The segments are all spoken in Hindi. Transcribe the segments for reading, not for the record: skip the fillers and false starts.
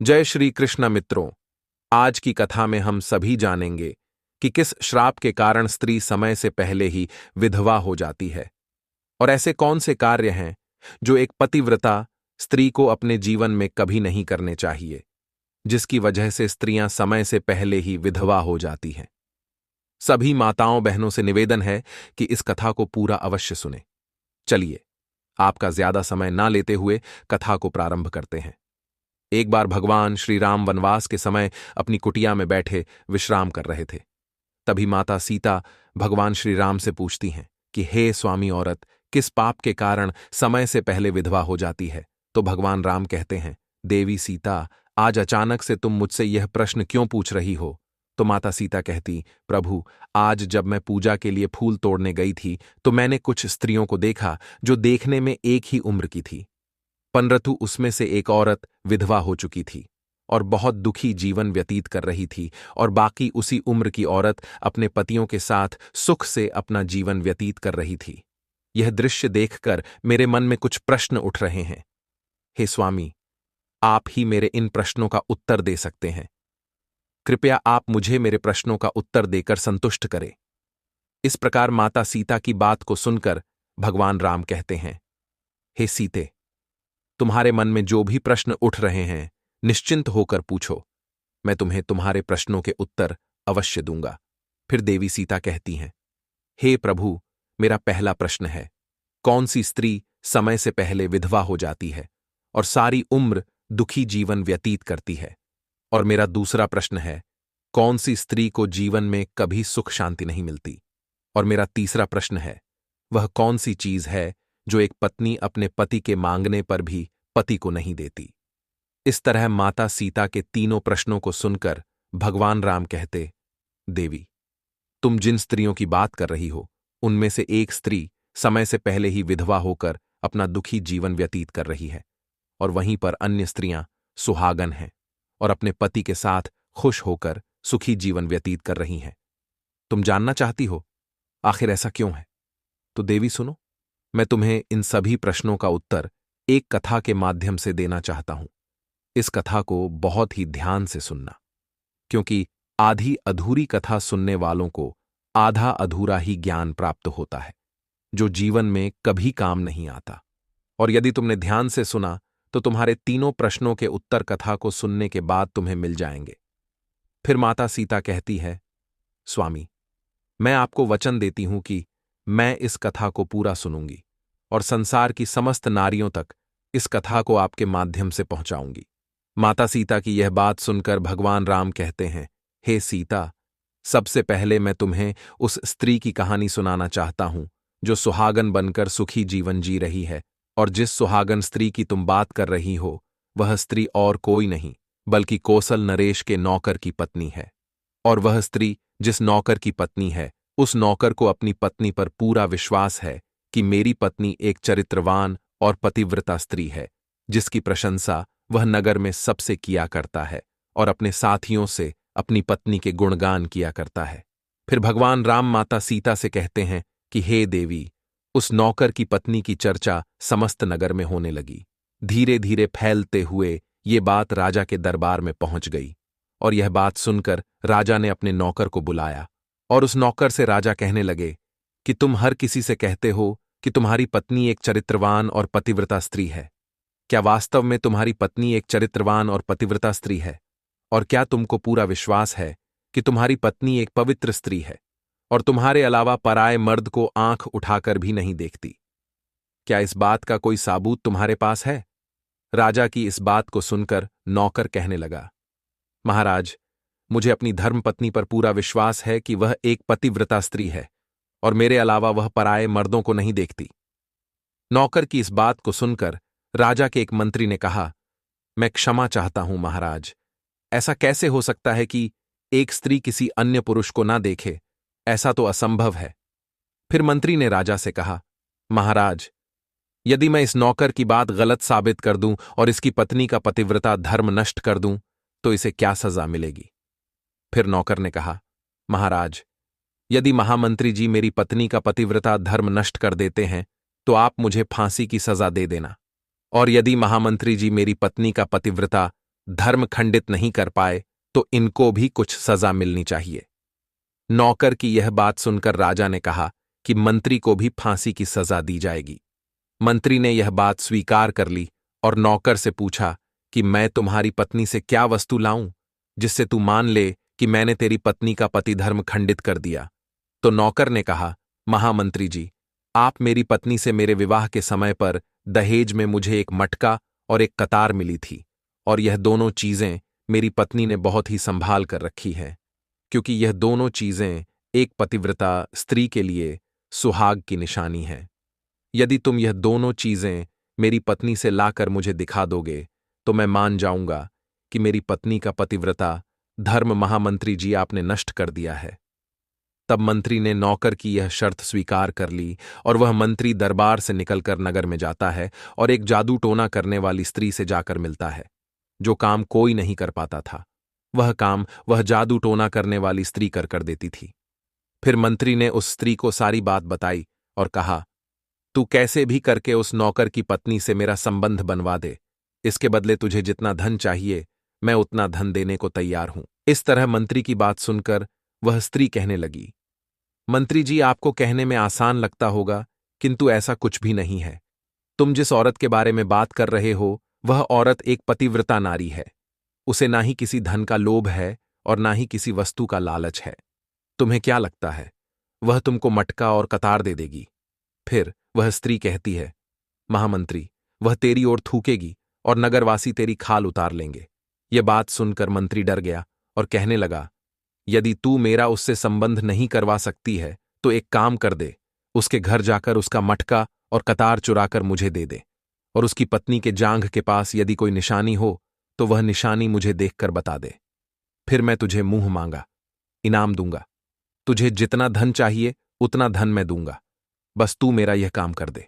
जय श्री कृष्ण मित्रों। आज की कथा में हम सभी जानेंगे कि किस श्राप के कारण स्त्री समय से पहले ही विधवा हो जाती है और ऐसे कौन से कार्य हैं जो एक पतिव्रता स्त्री को अपने जीवन में कभी नहीं करने चाहिए, जिसकी वजह से स्त्रियां समय से पहले ही विधवा हो जाती हैं। सभी माताओं बहनों से निवेदन है कि इस कथा को पूरा अवश्य सुने। चलिए, आपका ज्यादा समय ना लेते हुए कथा को प्रारंभ करते हैं। एक बार भगवान श्री राम वनवास के समय अपनी कुटिया में बैठे विश्राम कर रहे थे। तभी माता सीता भगवान श्री राम से पूछती हैं कि हे स्वामी, औरत किस पाप के कारण समय से पहले विधवा हो जाती है? तो भगवान राम कहते हैं, देवी सीता, आज अचानक से तुम मुझसे यह प्रश्न क्यों पूछ रही हो? तो माता सीता कहती, प्रभु, आज जब मैं पूजा के लिए फूल तोड़ने गई थी तो मैंने कुछ स्त्रियों को देखा जो देखने में एक ही उम्र की थी, परंतु उसमें से एक औरत विधवा हो चुकी थी और बहुत दुखी जीवन व्यतीत कर रही थी, और बाकी उसी उम्र की औरत अपने पतियों के साथ सुख से अपना जीवन व्यतीत कर रही थी। यह दृश्य देखकर मेरे मन में कुछ प्रश्न उठ रहे हैं। हे स्वामी, आप ही मेरे इन प्रश्नों का उत्तर दे सकते हैं। कृपया आप मुझे मेरे प्रश्नों का उत्तर देकर संतुष्ट करें। इस प्रकार माता सीता की बात को सुनकर भगवान राम कहते हैं, हे सीते, तुम्हारे मन में जो भी प्रश्न उठ रहे हैं निश्चिंत होकर पूछो, मैं तुम्हें तुम्हारे प्रश्नों के उत्तर अवश्य दूंगा। फिर देवी सीता कहती हैं, हे प्रभु, मेरा पहला प्रश्न है, कौन सी स्त्री समय से पहले विधवा हो जाती है और सारी उम्र दुखी जीवन व्यतीत करती है? और मेरा दूसरा प्रश्न है, कौन सी स्त्री को जीवन में कभी सुख शांति नहीं मिलती? और मेरा तीसरा प्रश्न है, वह कौन सी चीज है जो एक पत्नी अपने पति के मांगने पर भी पति को नहीं देती? इस तरह माता सीता के तीनों प्रश्नों को सुनकर भगवान राम कहते, देवी, तुम जिन स्त्रियों की बात कर रही हो उनमें से एक स्त्री समय से पहले ही विधवा होकर अपना दुखी जीवन व्यतीत कर रही है, और वहीं पर अन्य स्त्रियां सुहागन हैं और अपने पति के साथ खुश होकर सुखी जीवन व्यतीत कर रही हैं। तुम जानना चाहती हो आखिर ऐसा क्यों है? तो देवी सुनो, मैं तुम्हें इन सभी प्रश्नों का उत्तर एक कथा के माध्यम से देना चाहता हूं। इस कथा को बहुत ही ध्यान से सुनना, क्योंकि आधी अधूरी कथा सुनने वालों को आधा अधूरा ही ज्ञान प्राप्त होता है, जो जीवन में कभी काम नहीं आता। और यदि तुमने ध्यान से सुना तो तुम्हारे तीनों प्रश्नों के उत्तर कथा को सुनने के बाद तुम्हें मिल जाएंगे। फिर माता सीता कहती है, स्वामी, मैं आपको वचन देती हूं कि मैं इस कथा को पूरा सुनूंगी और संसार की समस्त नारियों तक इस कथा को आपके माध्यम से पहुंचाऊंगी। माता सीता की यह बात सुनकर भगवान राम कहते हैं, हे सीता, सबसे पहले मैं तुम्हें उस स्त्री की कहानी सुनाना चाहता हूं जो सुहागन बनकर सुखी जीवन जी रही है। और जिस सुहागन स्त्री की तुम बात कर रही हो वह स्त्री और कोई नहीं बल्कि कौशल नरेश के नौकर की पत्नी है। और वह स्त्री जिस नौकर की पत्नी है, उस नौकर को अपनी पत्नी पर पूरा विश्वास है कि मेरी पत्नी एक चरित्रवान और पतिव्रता स्त्री है, जिसकी प्रशंसा वह नगर में सबसे किया करता है और अपने साथियों से अपनी पत्नी के गुणगान किया करता है। फिर भगवान राम माता सीता से कहते हैं कि हे देवी, उस नौकर की पत्नी की चर्चा समस्त नगर में होने लगी। धीरे धीरे फैलते हुए ये बात राजा के दरबार में पहुंच गई, और यह बात सुनकर राजा ने अपने नौकर को बुलाया और उस नौकर से राजा कहने लगे कि तुम हर किसी से कहते हो कि तुम्हारी पत्नी एक चरित्रवान और पतिव्रता स्त्री है। क्या वास्तव में तुम्हारी पत्नी एक चरित्रवान और पतिव्रता स्त्री है? और क्या तुमको पूरा विश्वास है कि तुम्हारी पत्नी एक पवित्र स्त्री है और तुम्हारे अलावा पराये मर्द को आंख उठाकर भी नहीं देखती? क्या इस बात का कोई साबूत तुम्हारे पास है? राजा की इस बात को सुनकर नौकर कहने लगा, महाराज, मुझे अपनी धर्मपत्नी पर पूरा विश्वास है कि वह एक पतिव्रता स्त्री है और मेरे अलावा वह पराये मर्दों को नहीं देखती। नौकर की इस बात को सुनकर राजा के एक मंत्री ने कहा, मैं क्षमा चाहता हूं महाराज, ऐसा कैसे हो सकता है कि एक स्त्री किसी अन्य पुरुष को ना देखे? ऐसा तो असंभव है। फिर मंत्री ने राजा से कहा, महाराज, यदि मैं इस नौकर की बात गलत साबित कर दूं और इसकी पत्नी का पतिव्रता धर्म नष्ट कर दूं तो इसे क्या सजा मिलेगी? फिर नौकर ने कहा, महाराज, यदि महामंत्री जी मेरी पत्नी का पतिव्रता धर्म नष्ट कर देते हैं तो आप मुझे फांसी की सजा दे देना, और यदि महामंत्री जी मेरी पत्नी का पतिव्रता धर्म खंडित नहीं कर पाए तो इनको भी कुछ सजा मिलनी चाहिए। नौकर की यह बात सुनकर राजा ने कहा कि मंत्री को भी फांसी की सजा दी जाएगी। मंत्री ने यह बात स्वीकार कर ली और नौकर से पूछा कि मैं तुम्हारी पत्नी से क्या वस्तु लाऊं जिससे तू मान ले कि मैंने तेरी पत्नी का पति धर्म खंडित कर दिया। तो नौकर ने कहा, महामंत्री जी, आप मेरी पत्नी से मेरे विवाह के समय पर दहेज में मुझे एक मटका और एक कतार मिली थी, और यह दोनों चीजें मेरी पत्नी ने बहुत ही संभाल कर रखी है, क्योंकि यह दोनों चीजें एक पतिव्रता स्त्री के लिए सुहाग की निशानी है। यदि तुम यह दोनों चीजें मेरी पत्नी से लाकर मुझे दिखा दोगे तो मैं मान जाऊंगा कि मेरी पत्नी का पतिव्रता धर्म महामंत्री जी आपने नष्ट कर दिया है। तब मंत्री ने नौकर की यह शर्त स्वीकार कर ली और वह मंत्री दरबार से निकलकर नगर में जाता है और एक जादू टोना करने वाली स्त्री से जाकर मिलता है। जो काम कोई नहीं कर पाता था वह काम वह जादू टोना करने वाली स्त्री कर देती थी। फिर मंत्री ने उस स्त्री को सारी बात बताई और कहा, तू कैसे भी करके उस नौकर की पत्नी से मेरा संबंध बनवा दे, इसके बदले तुझे जितना धन चाहिए मैं उतना धन देने को तैयार हूं। इस तरह मंत्री की बात सुनकर वह स्त्री कहने लगी, मंत्री जी, आपको कहने में आसान लगता होगा किंतु ऐसा कुछ भी नहीं है। तुम जिस औरत के बारे में बात कर रहे हो वह औरत एक पतिव्रता नारी है। उसे ना ही किसी धन का लोभ है और ना ही किसी वस्तु का लालच है। तुम्हें क्या लगता है वह तुमको मटका और कतार दे देगी? फिर वह स्त्री कहती है, महामंत्री, वह तेरी ओर थूकेगी और नगरवासी तेरी खाल उतार लेंगे। यह बात सुनकर मंत्री डर गया और कहने लगा, यदि तू मेरा उससे संबंध नहीं करवा सकती है तो एक काम कर दे, उसके घर जाकर उसका मटका और कतार चुराकर मुझे दे दे, और उसकी पत्नी के जांघ के पास यदि कोई निशानी हो तो वह निशानी मुझे देखकर बता दे। फिर मैं तुझे मुंह मांगा इनाम दूंगा। तुझे जितना धन चाहिए उतना धन मैं दूंगा, बस तू मेरा यह काम कर दे।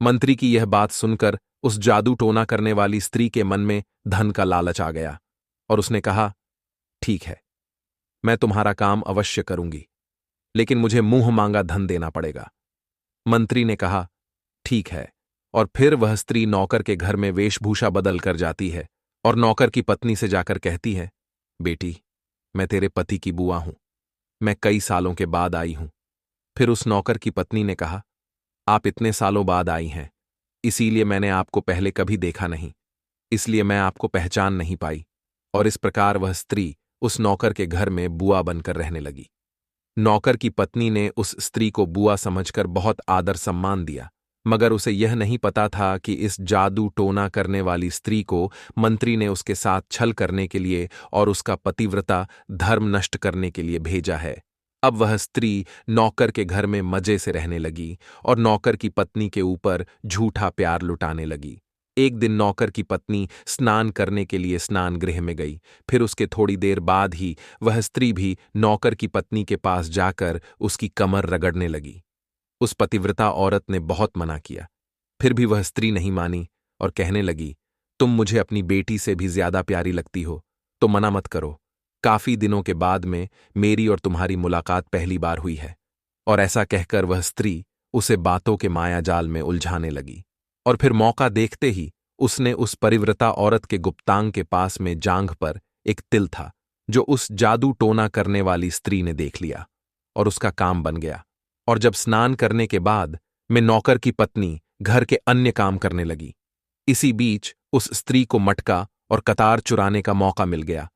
मंत्री की यह बात सुनकर उस जादू टोना करने वाली स्त्री के मन में धन का लालच आ गया और उसने कहा, ठीक है, मैं तुम्हारा काम अवश्य करूंगी, लेकिन मुझे मुंह मांगा धन देना पड़ेगा। मंत्री ने कहा, ठीक है, और फिर वह स्त्री नौकर के घर में वेशभूषा बदल कर जाती है और नौकर की पत्नी से जाकर कहती है, बेटी, मैं तेरे पति की बुआ हूं, मैं कई सालों के बाद आई हूं। फिर उस नौकर की पत्नी ने कहा, आप इतने सालों बाद आई हैं, इसीलिए मैंने आपको पहले कभी देखा नहीं, इसलिए मैं आपको पहचान नहीं पाई। और इस प्रकार वह स्त्री उस नौकर के घर में बुआ बनकर रहने लगी। नौकर की पत्नी ने उस स्त्री को बुआ समझकर बहुत आदर सम्मान दिया, मगर उसे यह नहीं पता था कि इस जादू टोना करने वाली स्त्री को मंत्री ने उसके साथ छल करने के लिए और उसका पतिव्रता धर्म नष्ट करने के लिए भेजा है। अब वह स्त्री नौकर के घर में मजे से रहने लगी और नौकर की पत्नी के ऊपर झूठा प्यार लुटाने लगी। एक दिन नौकर की पत्नी स्नान करने के लिए स्नान गृह में गई। फिर उसके थोड़ी देर बाद ही वह स्त्री भी नौकर की पत्नी के पास जाकर उसकी कमर रगड़ने लगी। उस पतिव्रता औरत ने बहुत मना किया, फिर भी वह स्त्री नहीं मानी और कहने लगी, तुम मुझे अपनी बेटी से भी ज्यादा प्यारी लगती हो, तो मना मत करो। काफी दिनों के बाद में मेरी और तुम्हारी मुलाकात पहली बार हुई है। और ऐसा कहकर वह स्त्री उसे बातों के मायाजाल में उलझाने लगी। और फिर मौका देखते ही उसने उस परिव्रता औरत के गुप्तांग के पास में जांघ पर एक तिल था जो उस जादू टोना करने वाली स्त्री ने देख लिया और उसका काम बन गया। और जब स्नान करने के बाद में नौकर की पत्नी घर के अन्य काम करने लगी, इसी बीच उस स्त्री को मटका और कतार चुराने का मौका मिल गया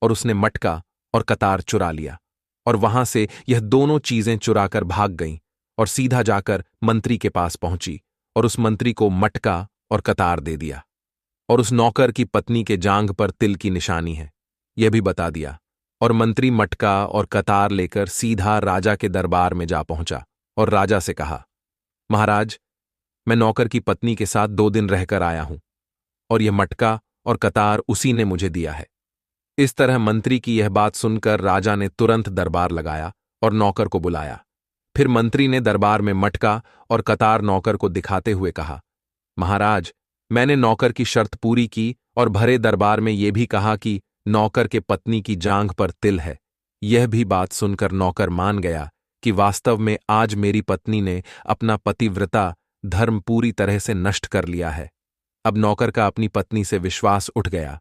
और उसने मटका और कतार चुरा लिया और वहां से यह दोनों चीजें चुराकर भाग गईं और सीधा जाकर मंत्री के पास पहुंची और उस मंत्री को मटका और कतार दे दिया और उस नौकर की पत्नी के जांघ पर तिल की निशानी है यह भी बता दिया। और मंत्री मटका और कतार लेकर सीधा राजा के दरबार में जा पहुंचा और राजा से कहा, महाराज, मैं नौकर की पत्नी के साथ 2 दिन रहकर आया हूं और यह मटका और कतार उसी ने मुझे दिया है। इस तरह मंत्री की यह बात सुनकर राजा ने तुरंत दरबार लगाया और नौकर को बुलाया। फिर मंत्री ने दरबार में मटका और कतार नौकर को दिखाते हुए कहा, महाराज, मैंने नौकर की शर्त पूरी की और भरे दरबार में यह भी कहा कि नौकर के पत्नी की जांघ पर तिल है। यह भी बात सुनकर नौकर मान गया कि वास्तव में आज मेरी पत्नी ने अपना पतिव्रता धर्म पूरी तरह से नष्ट कर लिया है। अब नौकर का अपनी पत्नी से विश्वास उठ गया।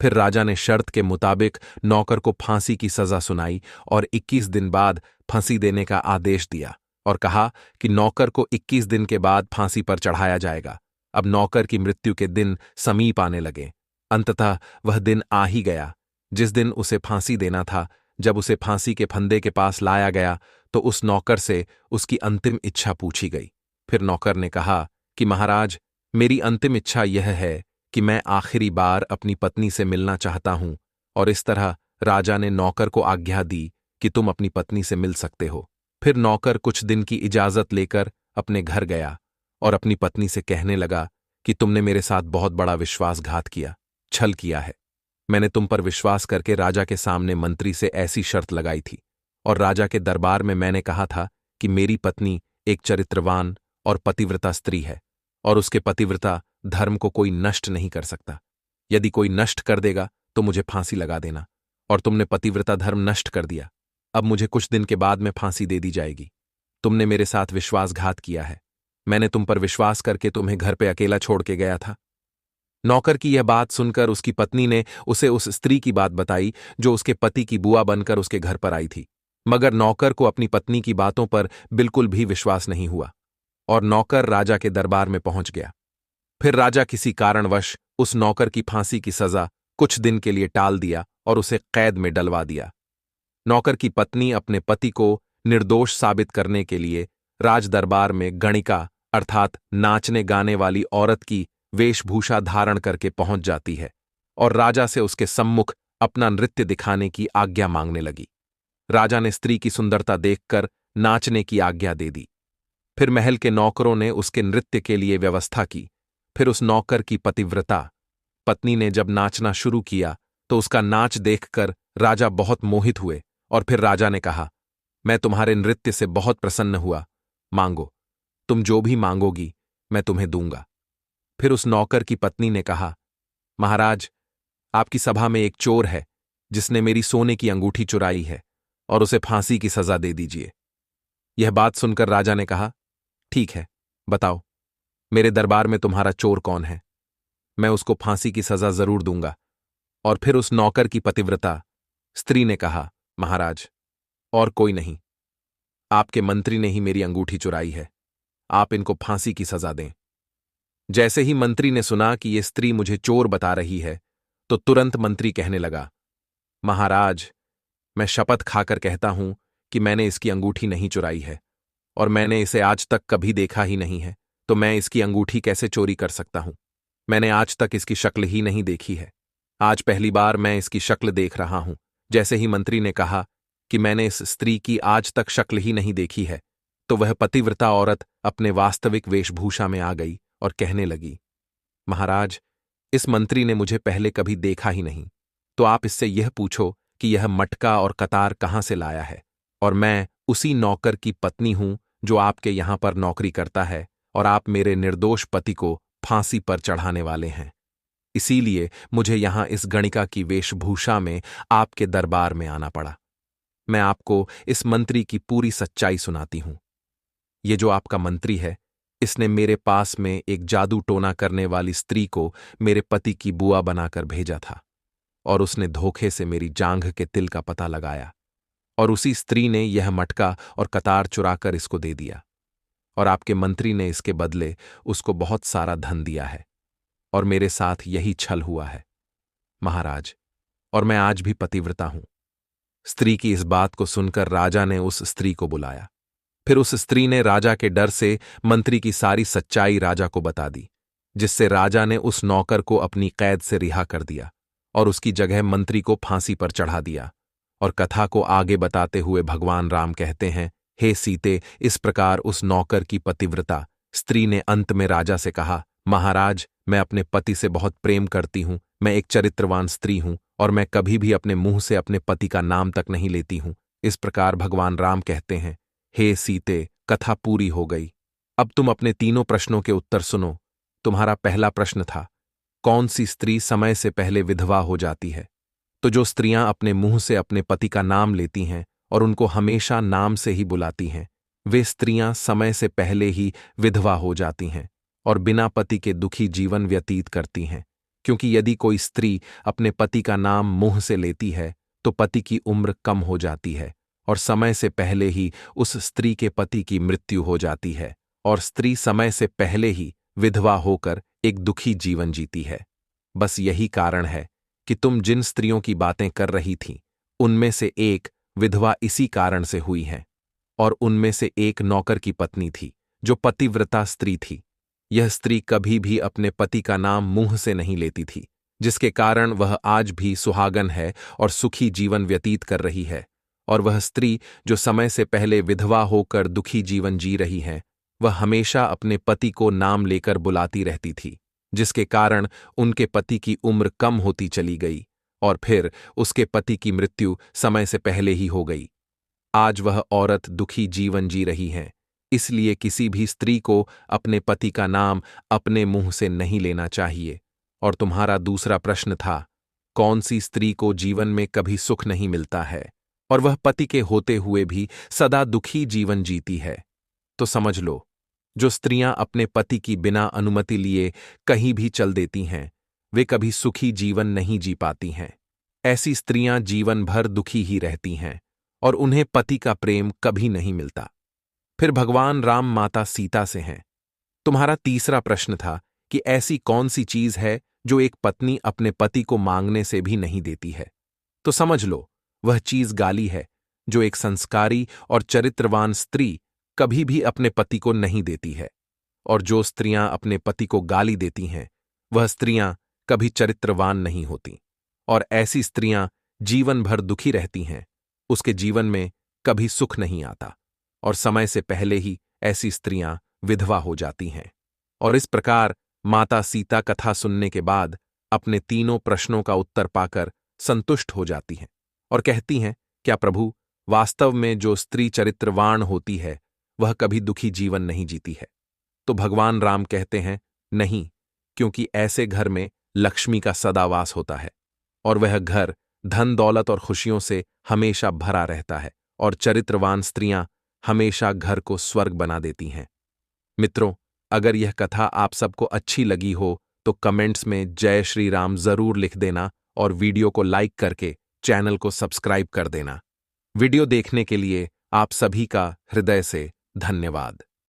फिर राजा ने शर्त के मुताबिक नौकर को फांसी की सजा सुनाई और 21 दिन बाद फांसी देने का आदेश दिया और कहा कि नौकर को 21 दिन के बाद फांसी पर चढ़ाया जाएगा। अब नौकर की मृत्यु के दिन समीप आने लगे। अंततः वह दिन आ ही गया जिस दिन उसे फांसी देना था। जब उसे फांसी के फंदे के पास लाया गया तो उस नौकर से उसकी अंतिम इच्छा पूछी गई। फिर नौकर ने कहा कि महाराज, मेरी अंतिम इच्छा यह है कि मैं आखिरी बार अपनी पत्नी से मिलना चाहता हूं। और इस तरह राजा ने नौकर को आज्ञा दी कि तुम अपनी पत्नी से मिल सकते हो। फिर नौकर कुछ दिन की इजाजत लेकर अपने घर गया और अपनी पत्नी से कहने लगा कि तुमने मेरे साथ बहुत बड़ा विश्वासघात किया, छल किया है। मैंने तुम पर विश्वास करके राजा के सामने मंत्री से ऐसी शर्त लगाई थी और राजा के दरबार में मैंने कहा था कि मेरी पत्नी एक चरित्रवान और पतिव्रता स्त्री है और उसके पतिव्रता धर्म को कोई नष्ट नहीं कर सकता। यदि कोई नष्ट कर देगा तो मुझे फांसी लगा देना, और तुमने पतिव्रता धर्म नष्ट कर दिया। अब मुझे कुछ दिन के बाद में फांसी दे दी जाएगी। तुमने मेरे साथ विश्वासघात किया है। मैंने तुम पर विश्वास करके तुम्हें घर पे अकेला छोड़ के गया था। नौकर की यह बात सुनकर उसकी पत्नी ने उसे उस स्त्री की बात बताई जो उसके पति की बुआ बनकर उसके घर पर आई थी। मगर नौकर को अपनी पत्नी की बातों पर बिल्कुल भी विश्वास नहीं हुआ और नौकर राजा के दरबार में पहुंच गया। फिर राजा किसी कारणवश उस नौकर की फांसी की सजा कुछ दिन के लिए टाल दिया और उसे कैद में डलवा दिया। नौकर की पत्नी अपने पति को निर्दोष साबित करने के लिए राज दरबार में गणिका अर्थात नाचने गाने वाली औरत की वेशभूषा धारण करके पहुंच जाती है और राजा से उसके सम्मुख अपना नृत्य दिखाने की आज्ञा मांगने लगी। राजा ने स्त्री की सुंदरता देखकर नाचने की आज्ञा दे दी। फिर महल के नौकरों ने उसके नृत्य के लिए व्यवस्था की। फिर उस नौकर की पतिव्रता पत्नी ने जब नाचना शुरू किया तो उसका नाच देखकर राजा बहुत मोहित हुए और फिर राजा ने कहा, मैं तुम्हारे नृत्य से बहुत प्रसन्न हुआ, मांगो, तुम जो भी मांगोगी मैं तुम्हें दूंगा। फिर उस नौकर की पत्नी ने कहा, महाराज, आपकी सभा में एक चोर है जिसने मेरी सोने की अंगूठी चुराई है और उसे फांसी की सजा दे दीजिए। यह बात सुनकर राजा ने कहा, ठीक है, बताओ मेरे दरबार में तुम्हारा चोर कौन है, मैं उसको फांसी की सजा जरूर दूंगा। और फिर उस नौकर की पतिव्रता स्त्री ने कहा, महाराज, और कोई नहीं, आपके मंत्री ने ही मेरी अंगूठी चुराई है, आप इनको फांसी की सजा दें। जैसे ही मंत्री ने सुना कि ये स्त्री मुझे चोर बता रही है तो तुरंत मंत्री कहने लगा, महाराज, मैं शपथ खाकर कहता हूं कि मैंने इसकी अंगूठी नहीं चुराई है और मैंने इसे आज तक कभी देखा ही नहीं है, तो मैं इसकी अंगूठी कैसे चोरी कर सकता हूं। मैंने आज तक इसकी शक्ल ही नहीं देखी है, आज पहली बार मैं इसकी शक्ल देख रहा हूं। जैसे ही मंत्री ने कहा कि मैंने इस स्त्री की आज तक शक्ल ही नहीं देखी है तो वह पतिव्रता औरत अपने वास्तविक वेशभूषा में आ गई और कहने लगी, महाराज, इस मंत्री ने मुझे पहले कभी देखा ही नहीं, तो आप इससे यह पूछो कि यह मटका और कतार कहां से लाया है, और मैं उसी नौकर की पत्नी हूं जो आपके यहां पर नौकरी करता है और आप मेरे निर्दोष पति को फांसी पर चढ़ाने वाले हैं। इसीलिए मुझे यहां इस गणिका की वेशभूषा में आपके दरबार में आना पड़ा। मैं आपको इस मंत्री की पूरी सच्चाई सुनाती हूं। ये जो आपका मंत्री है, इसने मेरे पास में एक जादू टोना करने वाली स्त्री को मेरे पति की बुआ बनाकर भेजा था और उसने धोखे से मेरी जांघ के तिल का पता लगाया और उसी स्त्री ने यह मटका और कतार चुराकर इसको दे दिया और आपके मंत्री ने इसके बदले उसको बहुत सारा धन दिया है और मेरे साथ यही छल हुआ है, महाराज, और मैं आज भी पतिव्रता हूं। स्त्री की इस बात को सुनकर राजा ने उस स्त्री को बुलाया। फिर उस स्त्री ने राजा के डर से मंत्री की सारी सच्चाई राजा को बता दी, जिससे राजा ने उस नौकर को अपनी कैद से रिहा कर दिया और उसकी जगह मंत्री को फांसी पर चढ़ा दिया। और कथा को आगे बताते हुए भगवान राम कहते हैं, हे सीते, इस प्रकार उस नौकर की पतिव्रता स्त्री ने अंत में राजा से कहा, महाराज, मैं अपने पति से बहुत प्रेम करती हूं, मैं एक चरित्रवान स्त्री हूं और मैं कभी भी अपने मुंह से अपने पति का नाम तक नहीं लेती हूं। इस प्रकार भगवान राम कहते हैं, हे सीते, कथा पूरी हो गई। अब तुम अपने तीनों प्रश्नों के उत्तर सुनो। तुम्हारा पहला प्रश्न था, कौन सी स्त्री समय से पहले विधवा हो जाती है? तो जो स्त्रियां अपने मुंह से अपने पति का नाम लेती हैं और उनको हमेशा नाम से ही बुलाती हैं, वे स्त्रियां समय से पहले ही विधवा हो जाती हैं और बिना पति के दुखी जीवन व्यतीत करती हैं। क्योंकि यदि कोई स्त्री अपने पति का नाम मुंह से लेती है तो पति की उम्र कम हो जाती है और समय से पहले ही उस स्त्री के पति की मृत्यु हो जाती है और स्त्री समय से पहले ही विधवा होकर एक दुखी जीवन जीती है। बस यही कारण है कि तुम जिन स्त्रियों की बातें कर रही थीं, उनमें से एक विधवा इसी कारण से हुई है और उनमें से एक नौकर की पत्नी थी जो पतिव्रता स्त्री थी। यह स्त्री कभी भी अपने पति का नाम मुंह से नहीं लेती थी, जिसके कारण वह आज भी सुहागन है और सुखी जीवन व्यतीत कर रही है। और वह स्त्री जो समय से पहले विधवा होकर दुखी जीवन जी रही है, वह हमेशा अपने पति को नाम लेकर बुलाती रहती थी, जिसके कारण उनके पति की उम्र कम होती चली गई और फिर उसके पति की मृत्यु समय से पहले ही हो गई। आज वह औरत दुखी जीवन जी रही है, इसलिए किसी भी स्त्री को अपने पति का नाम अपने मुंह से नहीं लेना चाहिए। और तुम्हारा दूसरा प्रश्न था, कौन सी स्त्री को जीवन में कभी सुख नहीं मिलता है और वह पति के होते हुए भी सदा दुखी जीवन जीती है? तो समझ लो, जो स्त्रियां अपने पति की बिना अनुमति लिए कहीं भी चल देती हैं, वे कभी सुखी जीवन नहीं जी पाती हैं। ऐसी स्त्रियां जीवन भर दुखी ही रहती हैं और उन्हें पति का प्रेम कभी नहीं मिलता। फिर भगवान राम माता सीता से हैं। तुम्हारा तीसरा प्रश्न था कि ऐसी कौन सी चीज है जो एक पत्नी अपने पति को मांगने से भी नहीं देती है? तो समझ लो, वह चीज गाली है जो एक संस्कारी और चरित्रवान स्त्री कभी भी अपने पति को नहीं देती है। और जो स्त्रियां अपने पति को गाली देती हैं, वह स्त्रियां कभी चरित्रवान नहीं होती और ऐसी स्त्रियां जीवन भर दुखी रहती हैं, उसके जीवन में कभी सुख नहीं आता और समय से पहले ही ऐसी स्त्रियां विधवा हो जाती हैं। और इस प्रकार माता सीता कथा सुनने के बाद अपने तीनों प्रश्नों का उत्तर पाकर संतुष्ट हो जाती हैं और कहती हैं, क्या प्रभु, वास्तव में जो स्त्री चरित्रवान होती है वह कभी दुखी जीवन नहीं जीती है? तो भगवान राम कहते हैं, नहीं, क्योंकि ऐसे घर में लक्ष्मी का सदा वास होता है और वह घर धन दौलत और खुशियों से हमेशा भरा रहता है और चरित्रवान स्त्रियां हमेशा घर को स्वर्ग बना देती हैं। मित्रों, अगर यह कथा आप सबको अच्छी लगी हो तो कमेंट्स में जय श्री राम जरूर लिख देना और वीडियो को लाइक करके चैनल को सब्सक्राइब कर देना। वीडियो देखने के लिए आप सभी का हृदय से धन्यवाद।